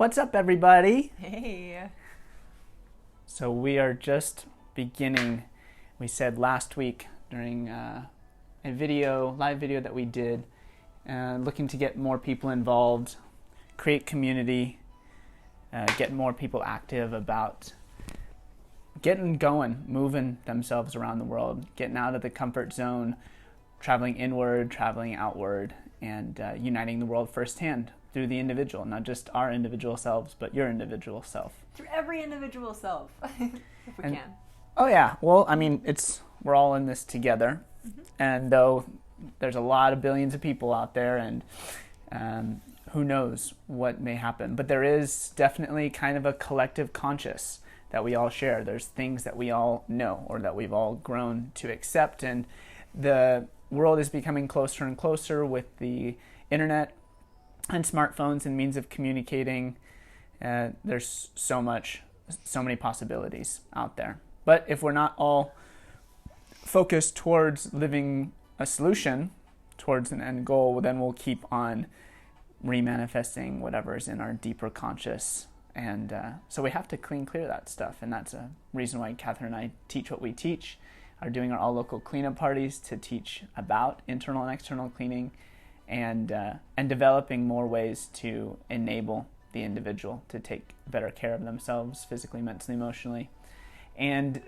What's up, everybody? Hey. So we are just beginning. We said last week during a live video that we did, looking to get more people involved, create community, get more people active about getting going, moving themselves around the world, getting out of the comfort zone, traveling inward, traveling outward, and uniting the world firsthand through the individual, not just our individual selves, but your individual self. Through every individual self, if we can. Oh yeah, well, I mean, we're all in this together, and though there's a lot of billions of people out there, and who knows what may happen, but there is definitely kind of a collective conscious that we all share. There's things that we all know or that we've all grown to accept, and the world is becoming closer and closer with the internet and smartphones and means of communicating. There's so many possibilities out there. But if we're not all focused towards living a solution, towards an end goal, then we'll keep on remanifesting whatever is in our deeper conscious. And so we have to clear that stuff. And that's a reason why Catherine and I teach what we teach, are doing our all local cleanup parties to teach about internal and external cleaning, and developing more ways to enable the individual to take better care of themselves physically, mentally, emotionally. And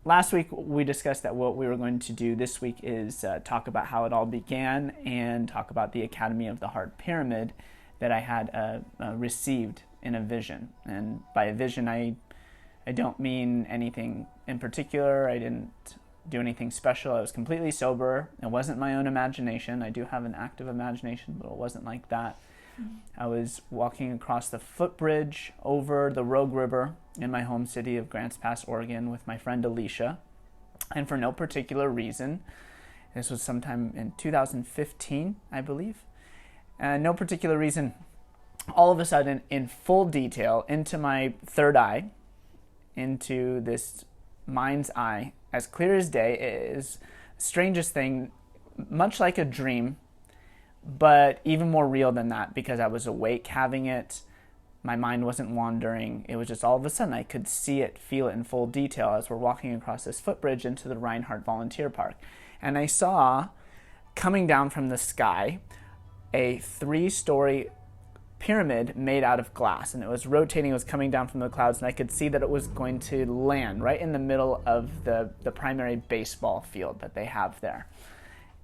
last week we discussed that what we were going to do this week is talk about how it all began and talk about the Academy of the Hart Pyramid that I had received in a vision. And by a vision, I don't mean anything in particular. I didn't do anything special. I was completely sober. It wasn't my own imagination. I do have an active imagination, but it wasn't like that. I was walking across the footbridge over the Rogue River in my home city of Grants Pass, Oregon, with my friend Alicia. And for no particular reason, this was sometime in 2015, I believe, and no particular reason, all of a sudden, in full detail, into my third eye, into this mind's eye, as clear as day, is the strangest thing, much like a dream, but even more real than that, because I was awake having it. My mind wasn't wandering. It was just all of a sudden I could see it, feel it in full detail as we're walking across this footbridge into the Reinhardt Volunteer Park. And I saw, coming down from the sky, a 3-story pyramid made out of glass, and it was rotating. It was coming down from the clouds, and I could see that it was going to land right in the middle of the primary baseball field that they have there.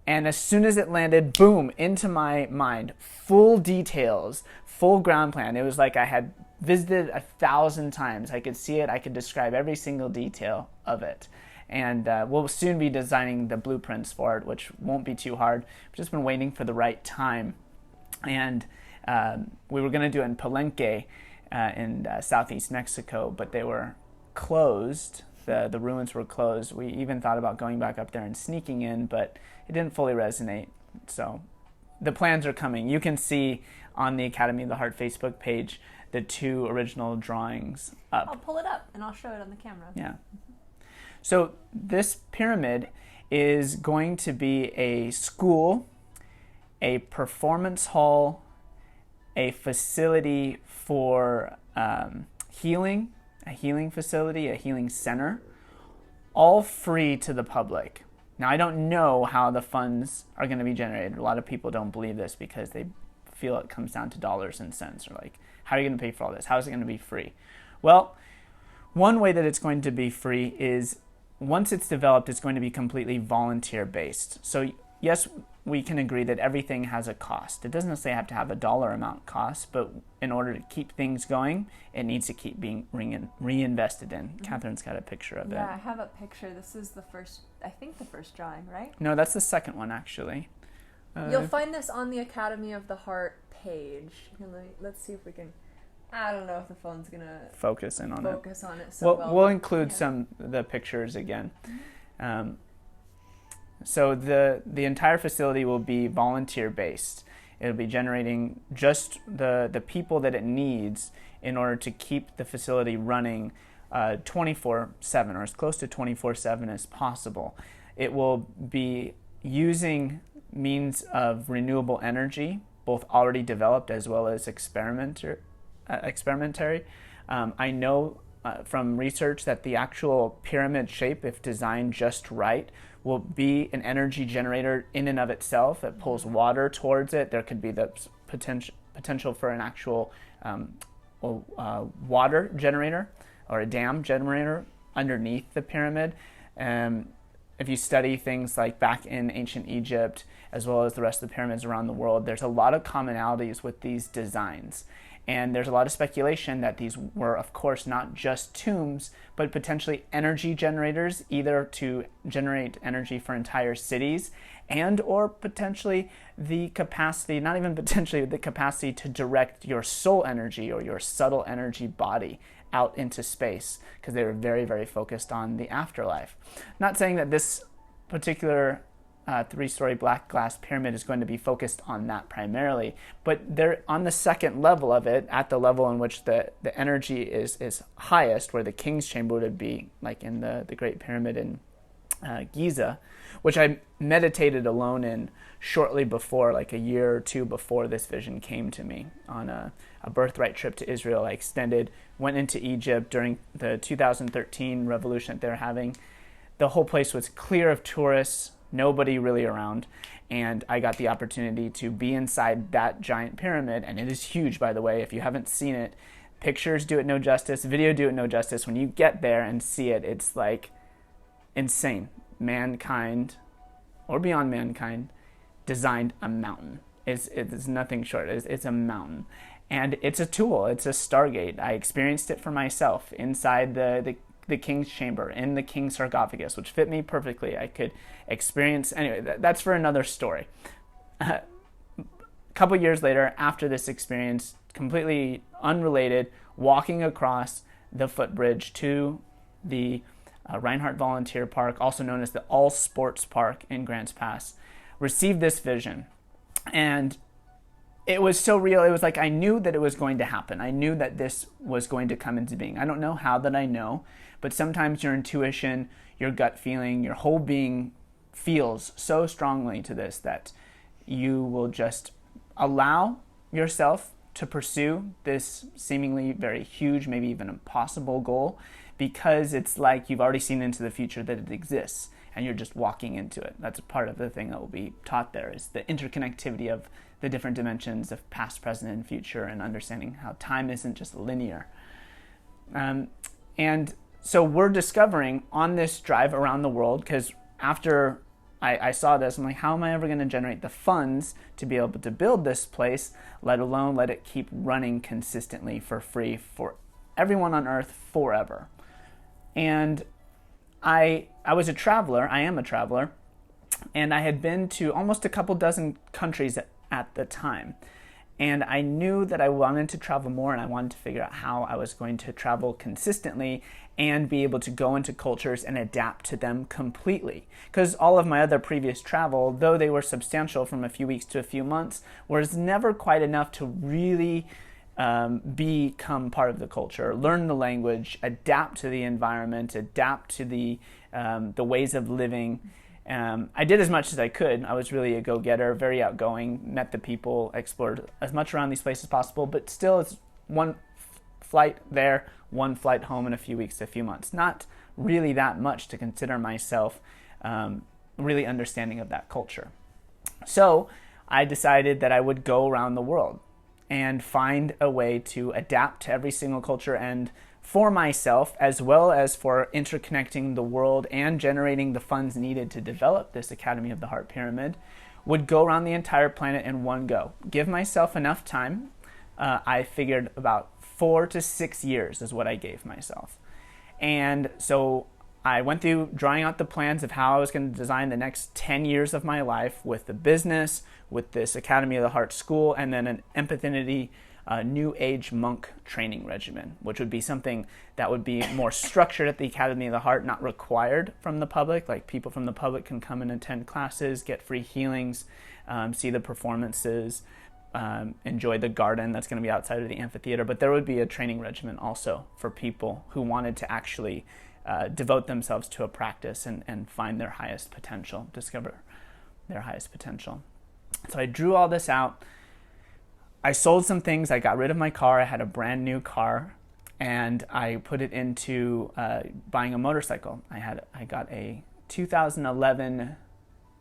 And as soon as it landed, boom, into my mind, full details, full ground plan. It was like I had visited 1,000 times. I could see it. I could describe every single detail of it. And we'll soon be designing the blueprints for it, which won't be too hard. We've just been waiting for the right time. And we were going to do it in Palenque in southeast Mexico, but they were closed. The ruins were closed. We even thought about going back up there and sneaking in, but it didn't fully resonate. So the plans are coming. You can see on the Academy of the Heart Facebook page the 2 original drawings up. I'll pull it up and I'll show it on the camera. Yeah. So this pyramid is going to be a school, a performance hall, a facility for healing, a healing facility, a healing center, all free to the public. Now, I don't know how the funds are going to be generated. A lot of people don't believe this because they feel it comes down to dollars and cents, or like, how are you going to pay for all this? How is it going to be free? Well, one way that it's going to be free is once it's developed, it's going to be completely volunteer-based. So yes, we can agree that everything has a cost. It doesn't necessarily have to have a dollar amount cost, but in order to keep things going, it needs to keep being reinvested in. Catherine's got a picture of it. Yeah, I have a picture. This is the first drawing, right? No, that's the second one, actually. You'll find this on the Academy of the Heart page. Let's see if we can... I don't know if the phone's going to focus in on it so well. We'll include some of the pictures again. So the entire facility will be volunteer-based. It'll be generating just the people that it needs in order to keep the facility running 24/7, or as close to 24/7 as possible. It will be using means of renewable energy, both already developed as well as experimental experimentary. I know from research that the actual pyramid shape, if designed just right, will be an energy generator in and of itself. It pulls water towards it. There could be the potential for an actual water generator or a dam generator underneath the pyramid. If you study things like back in ancient Egypt, as well as the rest of the pyramids around the world, there's a lot of commonalities with these designs. And there's a lot of speculation that these were, of course, not just tombs, but potentially energy generators, either to generate energy for entire cities and or potentially the capacity, not even potentially, the capacity to direct your soul energy or your subtle energy body out into space, because they were very, very focused on the afterlife. Not saying that this particular three-story black glass pyramid is going to be focused on that primarily, but they're on the second level of it, at the level in which the energy is highest, where the king's chamber would be, like in the Great Pyramid in Giza, which I meditated alone in shortly before, like a year or two before this vision came to me on a birthright trip to Israel. I went into Egypt during the 2013 revolution that they're having. The whole place was clear of tourists, nobody really around, and I got the opportunity to be inside that giant pyramid, and it is huge, by the way. If you haven't seen it, pictures do it no justice, video do it no justice. When you get there and see it, it's like insane. Mankind, or beyond mankind, designed a mountain. It's nothing short. It's a mountain. And it's a tool. It's a stargate. I experienced it for myself inside the king's chamber, in the king's sarcophagus, which fit me perfectly. I could experience... Anyway, that's for another story. A couple years later, after this experience, completely unrelated, walking across the footbridge to the Reinhardt Volunteer Park, also known as the All Sports Park in Grants Pass, received this vision. And it was so real. It was like I knew that it was going to happen. I knew that this was going to come into being. I don't know how that I know, but sometimes your intuition, your gut feeling, your whole being feels so strongly to this that you will just allow yourself to pursue this seemingly very huge, maybe even impossible goal, because it's like you've already seen into the future that it exists and you're just walking into it. That's a part of the thing that will be taught there, is the interconnectivity of the different dimensions of past, present, and future, and understanding how time isn't just linear. And so we're discovering on this drive around the world, because after I saw this, I'm like, how am I ever going to generate the funds to be able to build this place, let alone let it keep running consistently for free for everyone on Earth forever? And I was a traveler. I am a traveler. And I had been to almost a couple dozen countries at the time. And I knew that I wanted to travel more, and I wanted to figure out how I was going to travel consistently and be able to go into cultures and adapt to them completely. Because all of my other previous travel, though they were substantial from a few weeks to a few months, was never quite enough to really become part of the culture, learn the language, adapt to the environment, adapt to the ways of living. I did as much as I could. I was really a go-getter, very outgoing, met the people, explored as much around these places as possible, but still it's one flight there, one flight home in a few weeks to a few months. Not really that much to consider myself really understanding of that culture. So I decided that I would go around the world and find a way to adapt to every single culture, and for myself, as well as for interconnecting the world and generating the funds needed to develop this Academy of the Hart Pyramid, would go around the entire planet in one go. Give myself enough time. I figured about 4 to 6 years is what I gave myself. And so I went through drawing out the plans of how I was going to design the next 10 years of my life with the business, with this Academy of the Hart School, and then an empathinity New Age monk training regimen, which would be something that would be more structured at the Academy of the Heart, not required from the public. Like, people from the public can come and attend classes, get free healings, see the performances, enjoy the garden that's going to be outside of the amphitheater. But there would be a training regimen also for people who wanted to actually devote themselves to a practice and find their highest potential, discover their highest potential. So I drew all this out. I sold some things. I got rid of my car. I had a brand new car, and I put it into buying a motorcycle. I got a 2011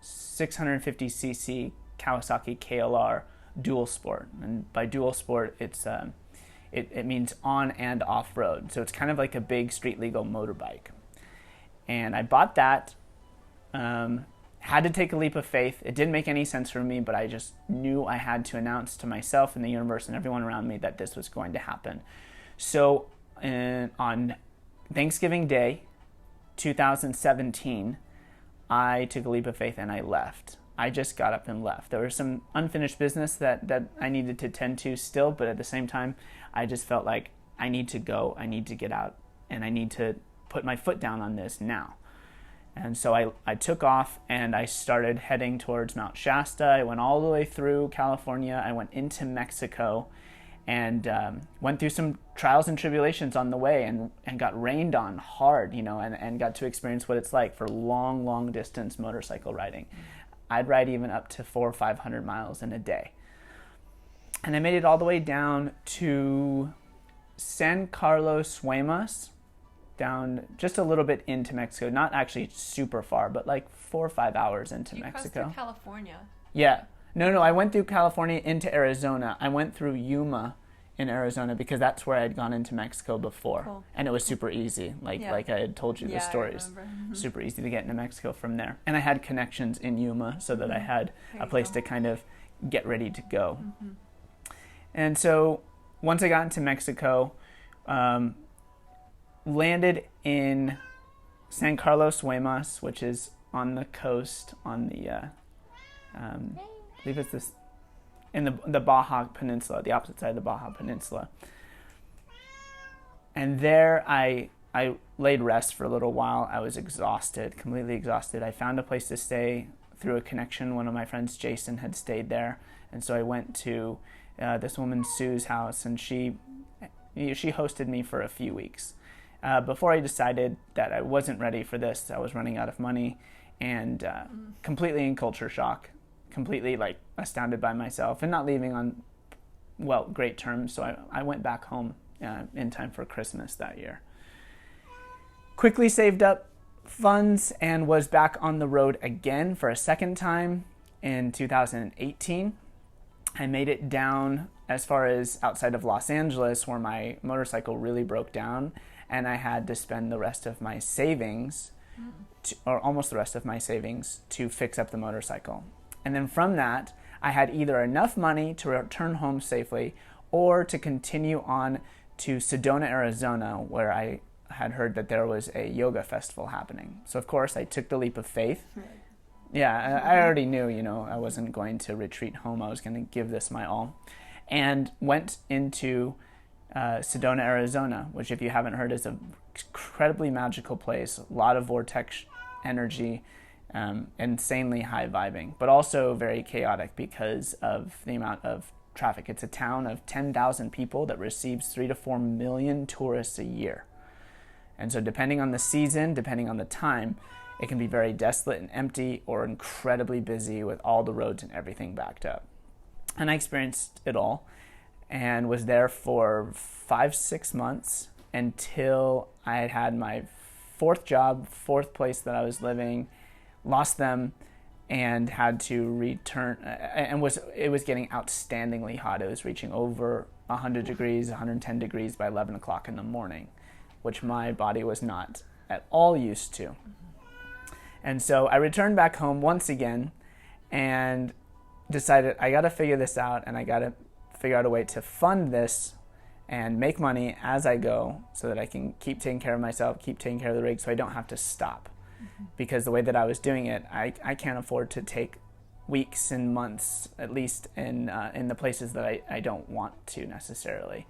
650cc Kawasaki KLR dual sport, and by dual sport, it means on and off road. So it's kind of like a big street legal motorbike. And I bought that. Had to take a leap of faith. It didn't make any sense for me, but I just knew I had to announce to myself and the universe and everyone around me that this was going to happen. So on Thanksgiving Day, 2017, I took a leap of faith and I left. I just got up and left. There was some unfinished business that I needed to tend to still, but at the same time, I just felt like I need to go, I need to get out, and I need to put my foot down on this now. And so I took off and I started heading towards Mount Shasta. I went all the way through California. I went into Mexico and went through some trials and tribulations on the way and got rained on hard, and got to experience what it's like for long distance motorcycle riding. I'd ride even up to 400 or 500 miles in a day. And I made it all the way down to San Carlos Suemas, down just a little bit into Mexico, not actually super far, but like 4 or 5 hours into Mexico. You crossed through California. Yeah. No, I went through California into Arizona. I went through Yuma in Arizona because that's where I had gone into Mexico before. Cool. And it was super easy. Like I had told you the stories. Mm-hmm. Super easy to get into Mexico from there. And I had connections in Yuma so that I had a place to kind of get ready to go. Mm-hmm. And so once I got into Mexico, landed in San Carlos Suemas, which is on the coast, on the, I believe it's this, in the Baja Peninsula, the opposite side of the Baja Peninsula. And there I laid rest for a little while. I was exhausted, completely exhausted. I found a place to stay through a connection. One of my friends, Jason, had stayed there. And so I went to this woman, Sue's house, and she hosted me for a few weeks. Before I decided that I wasn't ready for this, I was running out of money and completely in culture shock, completely astounded by myself and not leaving on, great terms. So I went back home in time for Christmas that year. Quickly saved up funds and was back on the road again for a second time in 2018. I made it down as far as outside of Los Angeles, where my motorcycle really broke down. And I had to spend the rest of my savings, or almost the rest of my savings, to fix up the motorcycle. And then from that, I had either enough money to return home safely or to continue on to Sedona, Arizona, where I had heard that there was a yoga festival happening. So, of course, I took the leap of faith. Yeah, I already knew, I wasn't going to retreat home. I was going to give this my all. And went into Sedona, Arizona, which, if you haven't heard, is an incredibly magical place. A lot of vortex energy, insanely high vibing, but also very chaotic because of the amount of traffic. It's a town of 10,000 people that receives 3 to 4 million tourists a year. And so depending on the season, depending on the time, it can be very desolate and empty or incredibly busy with all the roads and everything backed up. And I experienced it all. And was there for 5-6 months until I had my fourth job, fourth place that I was living, lost them, and had to return. And it was getting outstandingly hot. It was reaching over 100 degrees, 110 degrees by 11 o'clock in the morning, which my body was not at all used to. And so I returned back home once again and decided I got to figure this out, and I got to figure out a way to fund this and make money as I go so that I can keep taking care of myself, keep taking care of the rig so I don't have to stop. Mm-hmm. Because the way that I was doing it, I can't afford to take weeks and months, at least in the places that I don't want to necessarily,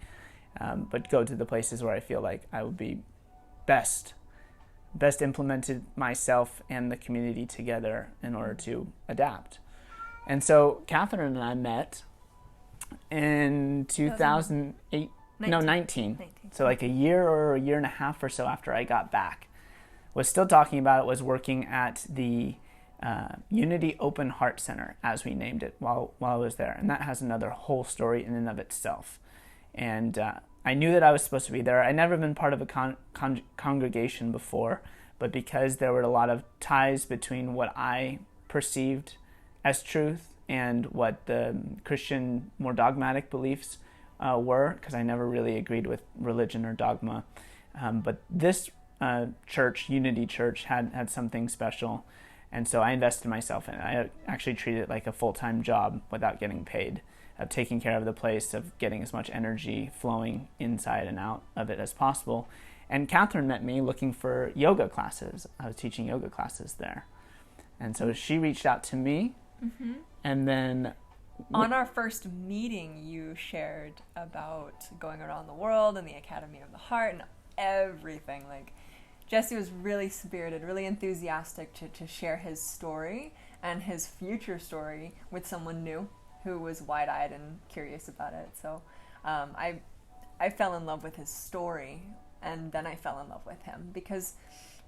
but go to the places where I feel like I would be best implemented myself and the community together in order to adapt. And so Catherine and I met in 2008, 19. So like a year or a year and a half or so after I got back. Was still talking about it, was working at the Unity Open Heart Center, as we named it while I was there. And that has another whole story in and of itself. And I knew that I was supposed to be there. I'd never been part of a congregation before, but because there were a lot of ties between what I perceived as truth and what the Christian, more dogmatic beliefs were, because I never really agreed with religion or dogma. But this church, Unity Church, had something special. And so I invested myself in it. I actually treated it like a full-time job without getting paid, of taking care of the place, of getting as much energy flowing inside and out of it as possible. And Catherine met me looking for yoga classes. I was teaching yoga classes there. And so she reached out to me. Mm-hmm. And then on our first meeting, you shared about going around the world and the Academy of the Heart and everything. Like, Jesse was really spirited, really enthusiastic to share his story and his future story with someone new who was wide-eyed and curious about it. So I fell in love with his story, and then I fell in love with him because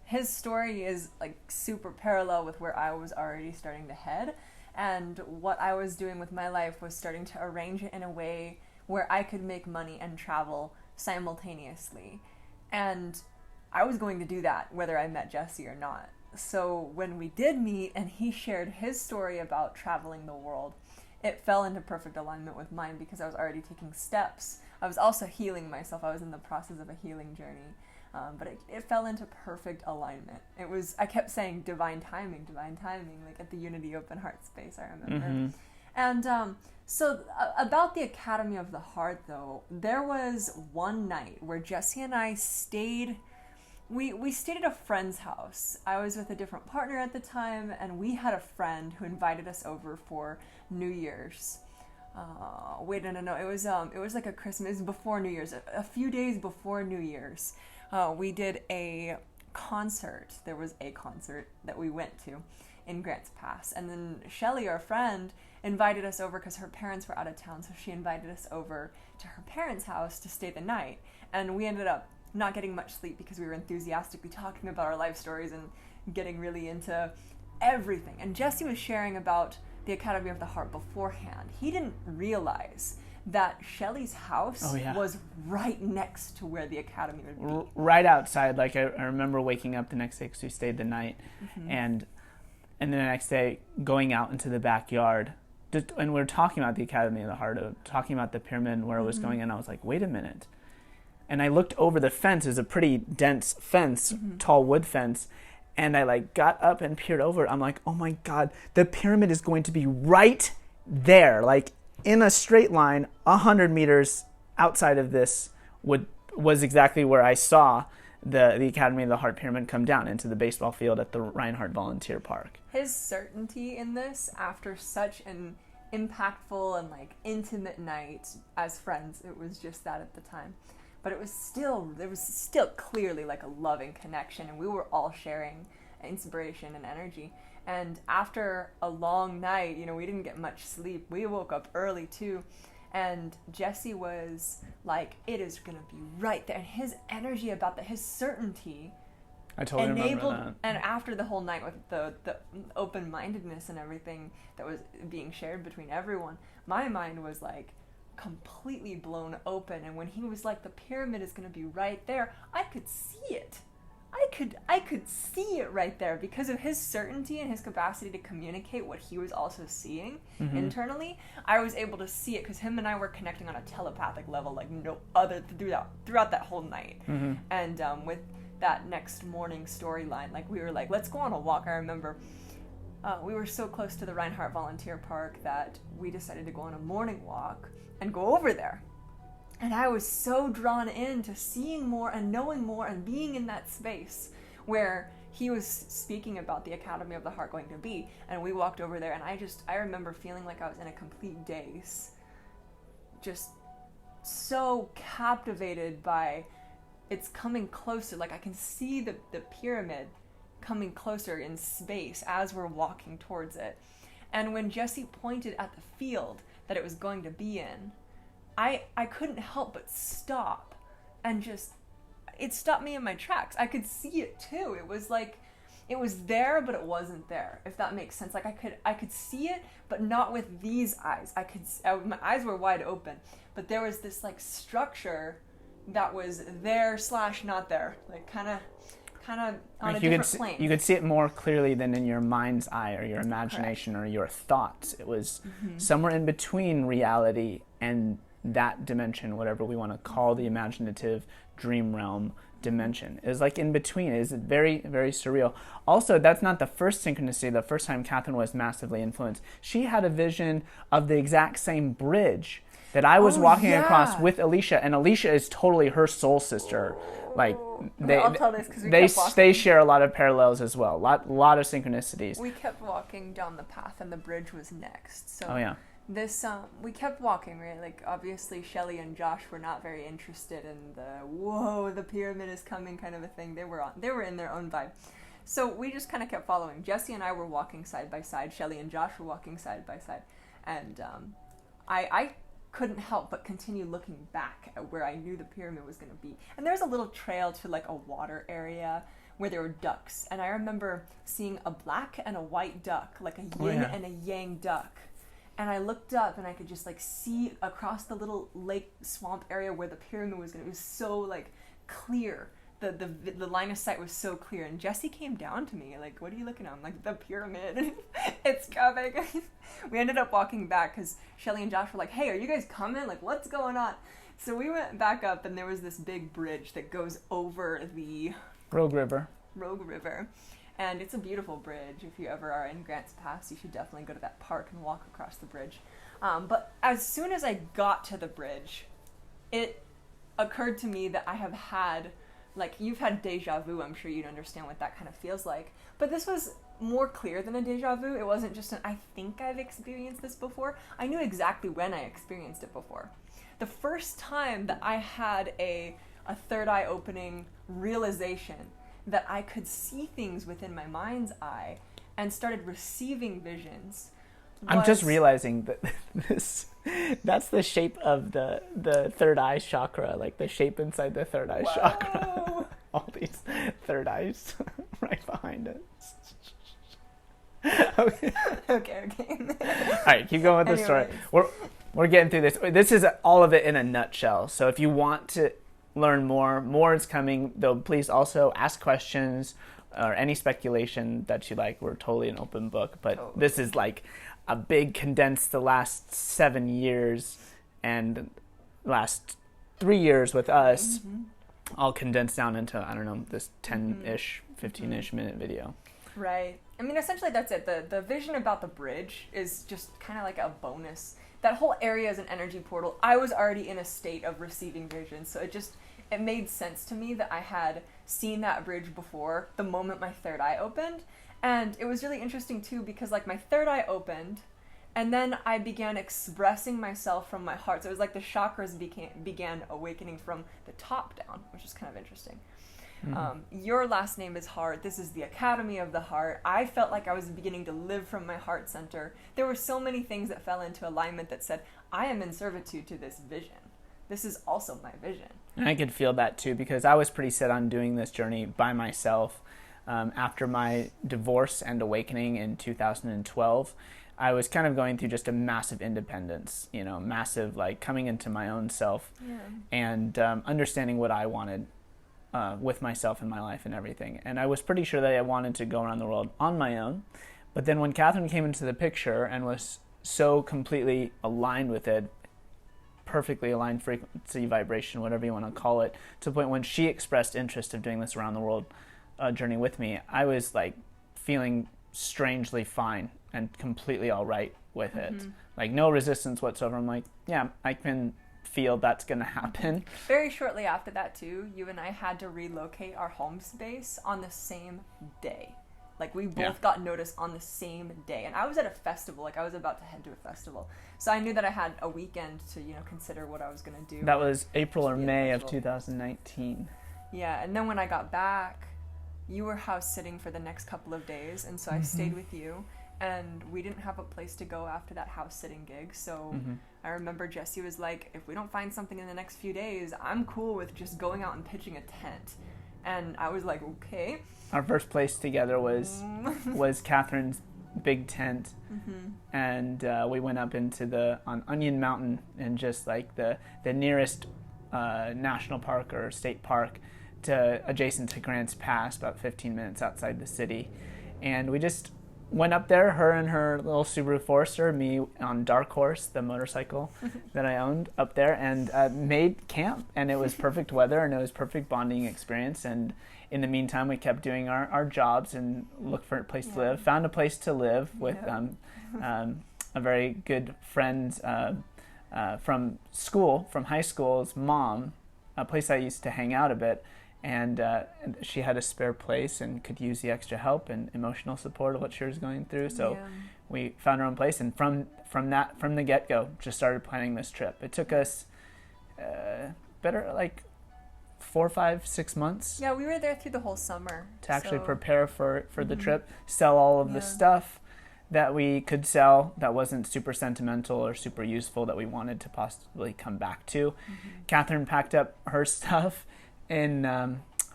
his story is like super parallel with where I was already starting to head, and what I was doing with my life was starting to arrange it in a way where I could make money and travel simultaneously. And I was going to do that whether I met Jesse or not. So when we did meet and he shared his story about traveling the world, it fell into perfect alignment with mine because I was already taking steps. I was also healing myself. I was in the process of a healing journey. But it fell into perfect alignment. I kept saying divine timing, like at the Unity Open Heart Space, I remember. Mm-hmm. And so about the Academy of the Heart, though, there was one night where Jesse and I stayed. We stayed at a friend's house. I was with a different partner at the time, and we had a friend who invited us over for New Year's. No. It was like a Christmas. It was before New Year's. A few days before New Year's, we did a concert. There was a concert that we went to in Grants Pass, and then Shelly, our friend, invited us over because her parents were out of town. So she invited us over to her parents' house to stay the night, and we ended up not getting much sleep because we were enthusiastically talking about our life stories and getting really into everything. And Jesse was sharing about the Academy of the Heart beforehand. He didn't realize that Shelly's house was right next to where the Academy would be. Right outside. Like, I remember waking up the next day because we stayed the night. Mm-hmm. And then the next day going out into the backyard. And we were talking about the Academy of the Heart, talking about the pyramid and where it was going. And I was like, wait a minute. And I looked over the fence. It was a pretty dense fence, tall wood fence. And I got up and peered over. I'm like, oh my God, the pyramid is going to be right there. Like in a straight line, 100 meters outside of this was exactly where I saw the Academy of the Heart pyramid come down into the baseball field at the Reinhardt Volunteer Park. His certainty in this, after such an impactful and intimate night as friends, it was just that at the time. But there was still clearly a loving connection, and we were all sharing inspiration and energy. And after a long night, we didn't get much sleep. We woke up early too, and Jesse was like, "It is gonna be right there." And his energy about that, his certainty, I totally remember that. And after the whole night with the open-mindedness and everything that was being shared between everyone, my mind was completely blown open. And when he was like, the pyramid is going to be right there, I could see it. I could see it right there because of his certainty and his capacity to communicate what he was also seeing internally. I was able to see it because him and I were connecting on a telepathic level like no other throughout that whole night. And with that next morning storyline, we were like, let's go on a walk. I remember we were so close to the Reinhardt Volunteer Park that we decided to go on a morning walk and go over there. And I was so drawn into seeing more and knowing more and being in that space where he was speaking about the Academy of the Heart going to be. And we walked over there, and I remember feeling like I was in a complete daze. Just so captivated by it's coming closer. I can see the pyramid coming closer in space as we're walking towards it. And when Jesse pointed at the field that it was going to be in, I couldn't help but stop and it stopped me in my tracks. I could see it too. It was like it was there, but it wasn't there, if that makes sense. Like I could see it, but not with these eyes. My eyes were wide open, but there was this like structure that was there / not there, like kind of on like a different plane. You could see it more clearly than in your mind's eye or your imagination or your thoughts. It was somewhere in between reality and that dimension, whatever we want to call the imaginative dream realm dimension. It was like in between. It is very, very surreal. Also, that's not the first synchronicity. The first time Catherine was massively influenced, she had a vision of the exact same bridge that I was walking across with Alicia, and Alicia is totally her soul sister. Like I'll tell this 'cause we kept walking. They share a lot of parallels as well. Lot of synchronicities. We kept walking down the path, and the bridge was next. So oh yeah. This we kept walking, right? Like obviously Shelley and Josh were not very interested in the pyramid is coming kind of a thing. They were in their own vibe. So we just kind of kept following. Jesse and I were walking side by side. Shelley and Josh were walking side by side. And I couldn't help but continue looking back at where I knew the pyramid was going to be. And there's a little trail to like a water area where there were ducks. And I remember seeing a black and a white duck, like a yin and a yang duck. And I looked up and I could just like see across the little lake swamp area where the pyramid was going to be. It was so like clear. The line of sight was so clear. And Jesse came down to me like, what are you looking at? I'm like, the pyramid. It's coming. We ended up walking back because Shelley and Josh were like, hey, are you guys coming? Like, what's going on? So we went back up and there was this big bridge that goes over the Rogue River. And it's a beautiful bridge. If you ever are in Grants Pass, you should definitely go to that park and walk across the bridge. But as soon as I got to the bridge, it occurred to me that I have had, like, you've had deja vu. I'm sure you'd understand what that kind of feels like. But this was more clear than a deja vu. It wasn't just I think I've experienced this before. I knew exactly when I experienced it before. The first time that I had a third eye opening realization that I could see things within my mind's eye and started receiving visions. I'm just realizing that that's the shape of the third eye chakra, like the shape inside the third eye chakra. All these third eyes right behind it. Okay. Okay. All right, keep going with the story. We're getting through this. This is all of it in a nutshell. So if you want to learn more is coming, though. Please also ask questions or any speculation that you like. We're totally an open book, but This is like a big condensed the last 7 years and last 3 years with us, all condensed down into, I don't know, this 10-ish, 15-ish minute video. Right. I mean, essentially that's it. The vision about the bridge is just kind of like a bonus. That whole area is an energy portal. I was already in a state of receiving visions, so it made sense to me that I had seen that bridge before the moment my third eye opened. And it was really interesting too because like my third eye opened and then I began expressing myself from my heart. So it was like the chakras began awakening from the top down, which is kind of interesting. Your last name is Hart. This is the Academy of the Heart. I felt like I was beginning to live from my heart center. There were so many things that fell into alignment that said, I am in servitude to this vision. This is also my vision. And I could feel that too because I was pretty set on doing this journey by myself. After my divorce and awakening in 2012, I was kind of going through just a massive independence, massive like coming into my own self and understanding what I wanted with myself and my life and everything. And I was pretty sure that I wanted to go around the world on my own. But then when Catherine came into the picture and was so completely aligned with it, perfectly aligned frequency, vibration, whatever you want to call it, to the point when she expressed interest of doing this around the world journey with me, I was like feeling strangely fine and completely all right with it. Like no resistance whatsoever. I'm like, yeah, I can feel that's going to happen. Very shortly after that too, you and I had to relocate our home space on the same day. Like we both got notice on the same day. And I was at a festival, like I was about to head to a festival. So I knew that I had a weekend to, consider what I was going to do. That was April or May of 2019. Yeah, and then when I got back, you were house sitting for the next couple of days, and so I stayed with you. And we didn't have a place to go after that house sitting gig, so I remember Jesse was like, if we don't find something in the next few days, I'm cool with just going out and pitching a tent. And I was like, okay. Our first place together was Catherine's big tent, and we went up into on Onion Mountain, and just like the nearest national park or state park adjacent to Grants Pass, about 15 minutes outside the city. And we just went up there, her and her little Subaru Forester, me on Dark Horse, the motorcycle that I owned up there, and made camp. And it was perfect weather, and it was perfect bonding experience. And in the meantime, we kept doing our jobs and looked for a place to live. Found a place to live with a very good friend from high school's mom, a place I used to hang out a bit. And she had a spare place and could use the extra help and emotional support of what she was going through. So we found our own place, and from the get-go, just started planning this trip. It took us better like 4, 5, 6 months. Yeah, we were there through the whole summer to actually prepare for the trip, sell all of the stuff that we could sell that wasn't super sentimental or super useful that we wanted to possibly come back to. Catherine packed up her stuff in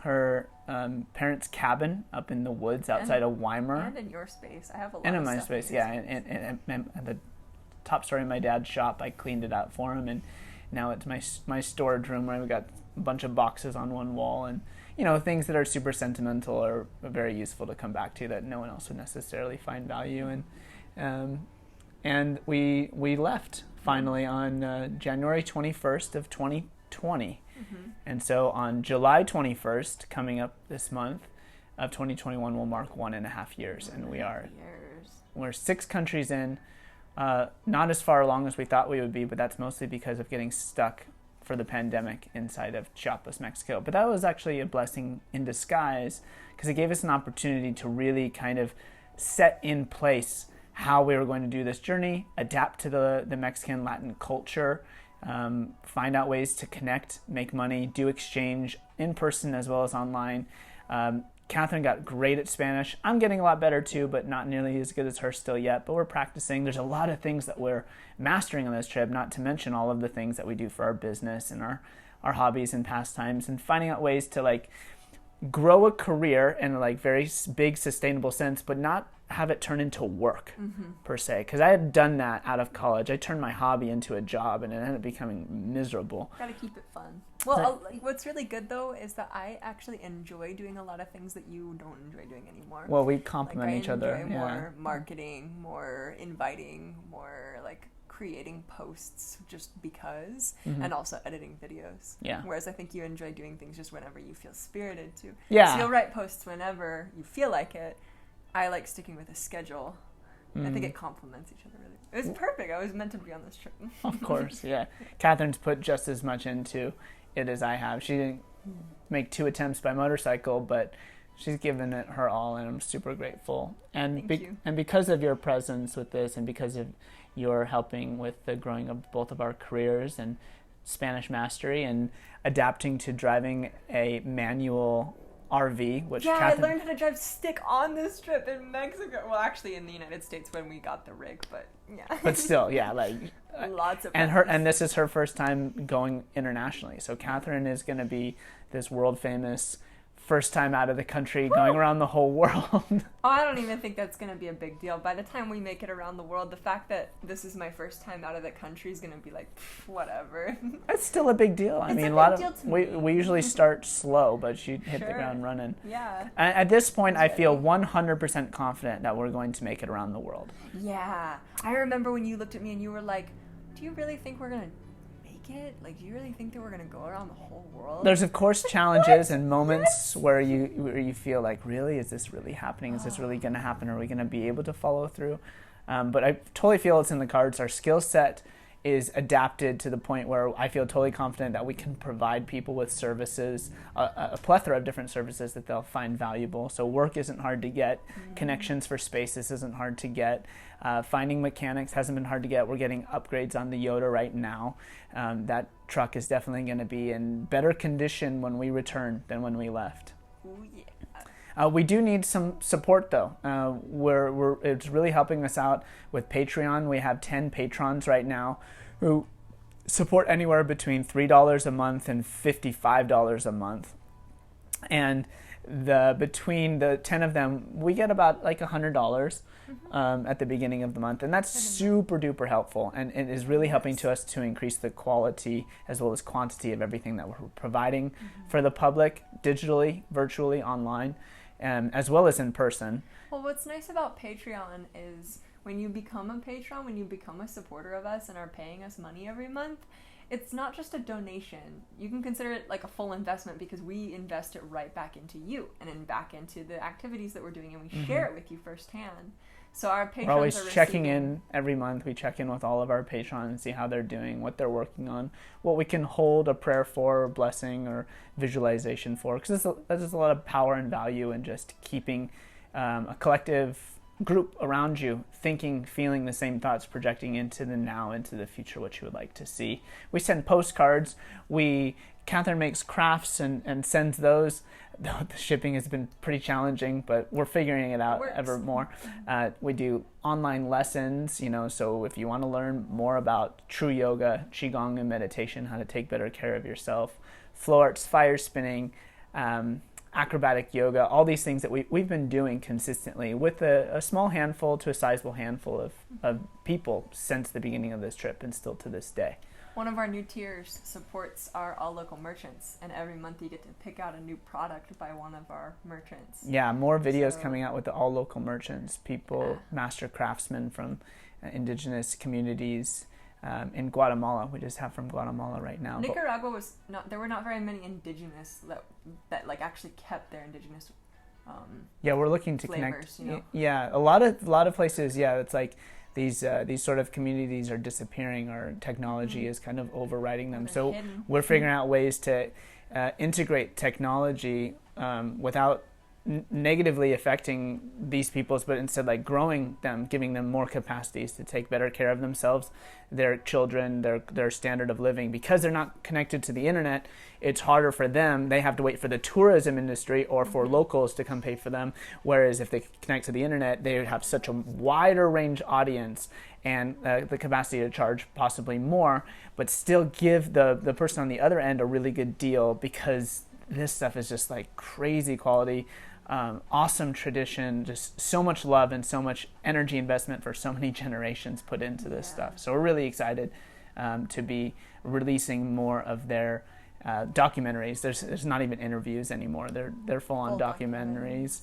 her parents' cabin up in the woods outside of Weimar. And in your space. I have a lot and of in my stuff space, in and the top story of my dad's shop, I cleaned it out for him, and now it's my storage room where we've got a bunch of boxes on one wall, and things that are super sentimental or very useful to come back to that no one else would necessarily find value in. And we left finally on January 21st of 2020. And so on July 21st, coming up this month of 2021, we'll mark 1.5 years. And we're 6 countries in, not as far along as we thought we would be, but that's mostly because of getting stuck for the pandemic inside of Chiapas, Mexico. But that was actually a blessing in disguise, because it gave us an opportunity to really kind of set in place how we were going to do this journey, adapt to the Mexican Latin culture, find out ways to connect, make money, do exchange in person as well as online. Catherine got great at Spanish. I'm getting a lot better too, but not nearly as good as her still yet. But we're practicing. There's a lot of things that we're mastering on this trip, not to mention all of the things that we do for our business and our hobbies and pastimes, and finding out ways to grow a career in a very big sustainable sense, but not have it turn into work per se, because I had done that out of college. I turned my hobby into a job, and it ended up becoming miserable. Gotta keep it fun. Well, what's really good though is that I actually enjoy doing a lot of things that you don't enjoy doing anymore. Well, we complement each other. I enjoy more marketing, more inviting, more creating posts just because, and also editing videos. Yeah. Whereas I think you enjoy doing things just whenever you feel spirited to. Yeah. So you'll write posts whenever you feel like it. I like sticking with a schedule. I think it complements each other really. It was perfect. I was meant to be on this trip. Of course, yeah. Catherine's put just as much into it as I have. She didn't make 2 attempts by motorcycle, but she's given it her all, and I'm super grateful. And and because of your presence with this, and because of your helping with the growing of both of our careers and Spanish mastery and adapting to driving a manual RV, which I learned how to drive stick on this trip in Mexico. Well, actually in the United States when we got the rig, but yeah. But still, yeah, lots of and this is her first time going internationally. So Catherine is going to be this world famous first time out of the country, going around the whole world. I don't even think that's going to be a big deal. By the time we make it around the world, the fact that this is my first time out of the country is going to be whatever. It's still a big deal. I mean, we usually start slow, but she hit the ground running. Yeah. At this point, I feel 100% confident that we're going to make it around the world. Yeah. I remember when you looked at me and you were like, do you really think we're going to it? Do you really think that we're going to go around the whole world? There's of course challenges and moments where you feel like, really, is this really happening? Is this really going to happen? Are we going to be able to follow through? But I totally feel it's in the cards. Our skill set is adapted to the point where I feel totally confident that we can provide people with services, a plethora of different services that they'll find valuable. So work isn't hard to get. Connections for spaces isn't hard to get. Finding mechanics hasn't been hard to get. We're getting upgrades on the Yoda right now. That truck is definitely going to be in better condition when we return than when we left. Ooh, yeah. We do need some support though. It's really helping us out with Patreon. We have 10 patrons right now who support anywhere between $3 a month and $55 a month. And between the 10 of them, we get about like $100 at the beginning of the month, and that's super duper helpful, and it is really helping to us to increase the quality as well as quantity of everything that we're providing for the public, digitally, virtually, online, as well as in person. Well, what's nice about Patreon is when you become a patron, when you become a supporter of us and are paying us money every month, it's not just a donation. You can consider it like a full investment because we invest it right back into you and then back into the activities that we're doing, and we share it with you firsthand. So our patrons We're always checking in every month. We check in with all of our patrons, see how they're doing, what they're working on, what we can hold a prayer for, or blessing, or visualization for. Because there's a lot of power and value in just keeping a collective group around you thinking, feeling the same thoughts, projecting into the now, into the future, what you would like to see. We send postcards. Catherine makes crafts and sends those. The shipping has been pretty challenging, but we're figuring it out ever more. We do online lessons, so if you want to learn more about true yoga, qigong, and meditation, how to take better care of yourself, flow arts, fire spinning, acrobatic yoga, all these things that we've been doing consistently with a small handful to a sizable handful of people since the beginning of this trip, and still to this day. One of our new tiers supports our all local merchants, and every month you get to pick out a new product by one of our merchants. Yeah, more videos coming out with the all local merchants, people, master craftsmen from indigenous communities in Guatemala. We just have from Guatemala right now. Nicaragua there were not very many indigenous that like actually kept their indigenous we're looking to flavors, connect. Yeah, a lot of places. Yeah, it's like these sort of communities are disappearing, or technology is kind of overriding them. So hidden. We're figuring out ways to integrate technology without negatively affecting these peoples, but instead like growing them, giving them more capacities to take better care of themselves, their children, their standard of living. Because they're not connected to the internet, it's harder for them. They have to wait for the tourism industry or for locals to come pay for them. Whereas if they connect to the internet, they would have such a wider range audience and the capacity to charge possibly more, but still give the person on the other end a really good deal, because this stuff is just like crazy quality. Awesome tradition, just so much love and so much energy investment for so many generations put into this stuff. So we're really excited to be releasing more of their documentaries. There's not even interviews anymore. They're full-on documentaries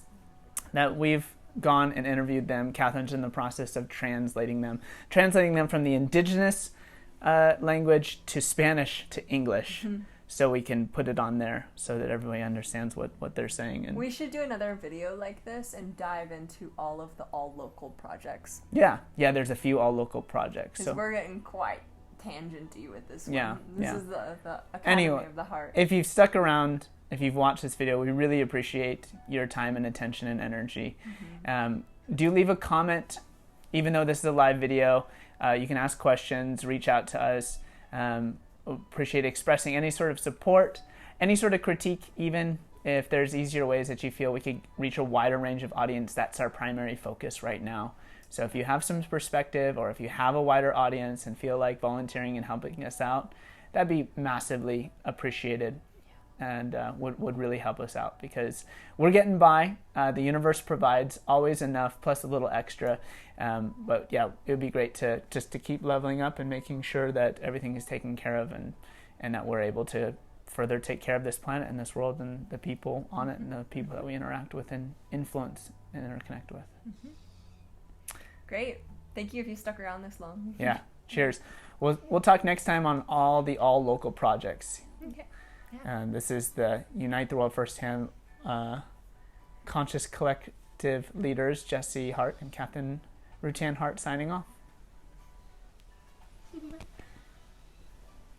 that we've gone and interviewed them. Catherine's in the process of translating them from the indigenous language to Spanish to English. So we can put it on there so that everybody understands what they're saying. And we should do another video like this and dive into all of the all local projects. Yeah, there's a few all local projects. Because we're getting quite tangenty with this one. Yeah, this is the Academy of the Heart. If you've stuck around, if you've watched this video, we really appreciate your time and attention and energy. Do leave a comment, even though this is a live video. You can ask questions, reach out to us. Appreciate expressing any sort of support, any sort of critique, even if there's easier ways that you feel we could reach a wider range of audience. That's our primary focus right now. So if you have some perspective, or if you have a wider audience and feel like volunteering and helping us out, that'd be massively appreciated, and would really help us out, because we're getting by. The universe provides always enough, plus a little extra. But yeah, it would be great to keep leveling up and making sure that everything is taken care of, and that we're able to further take care of this planet and this world and the people on it and the people that we interact with and influence and interconnect with. Great. Thank you if you stuck around this long. Yeah. Cheers. We'll talk next time on all local projects. Okay. Yeah. This is the Unite the World Firsthand Conscious Collective leaders, Jesse Hart and Captain Rutan Hart, signing off.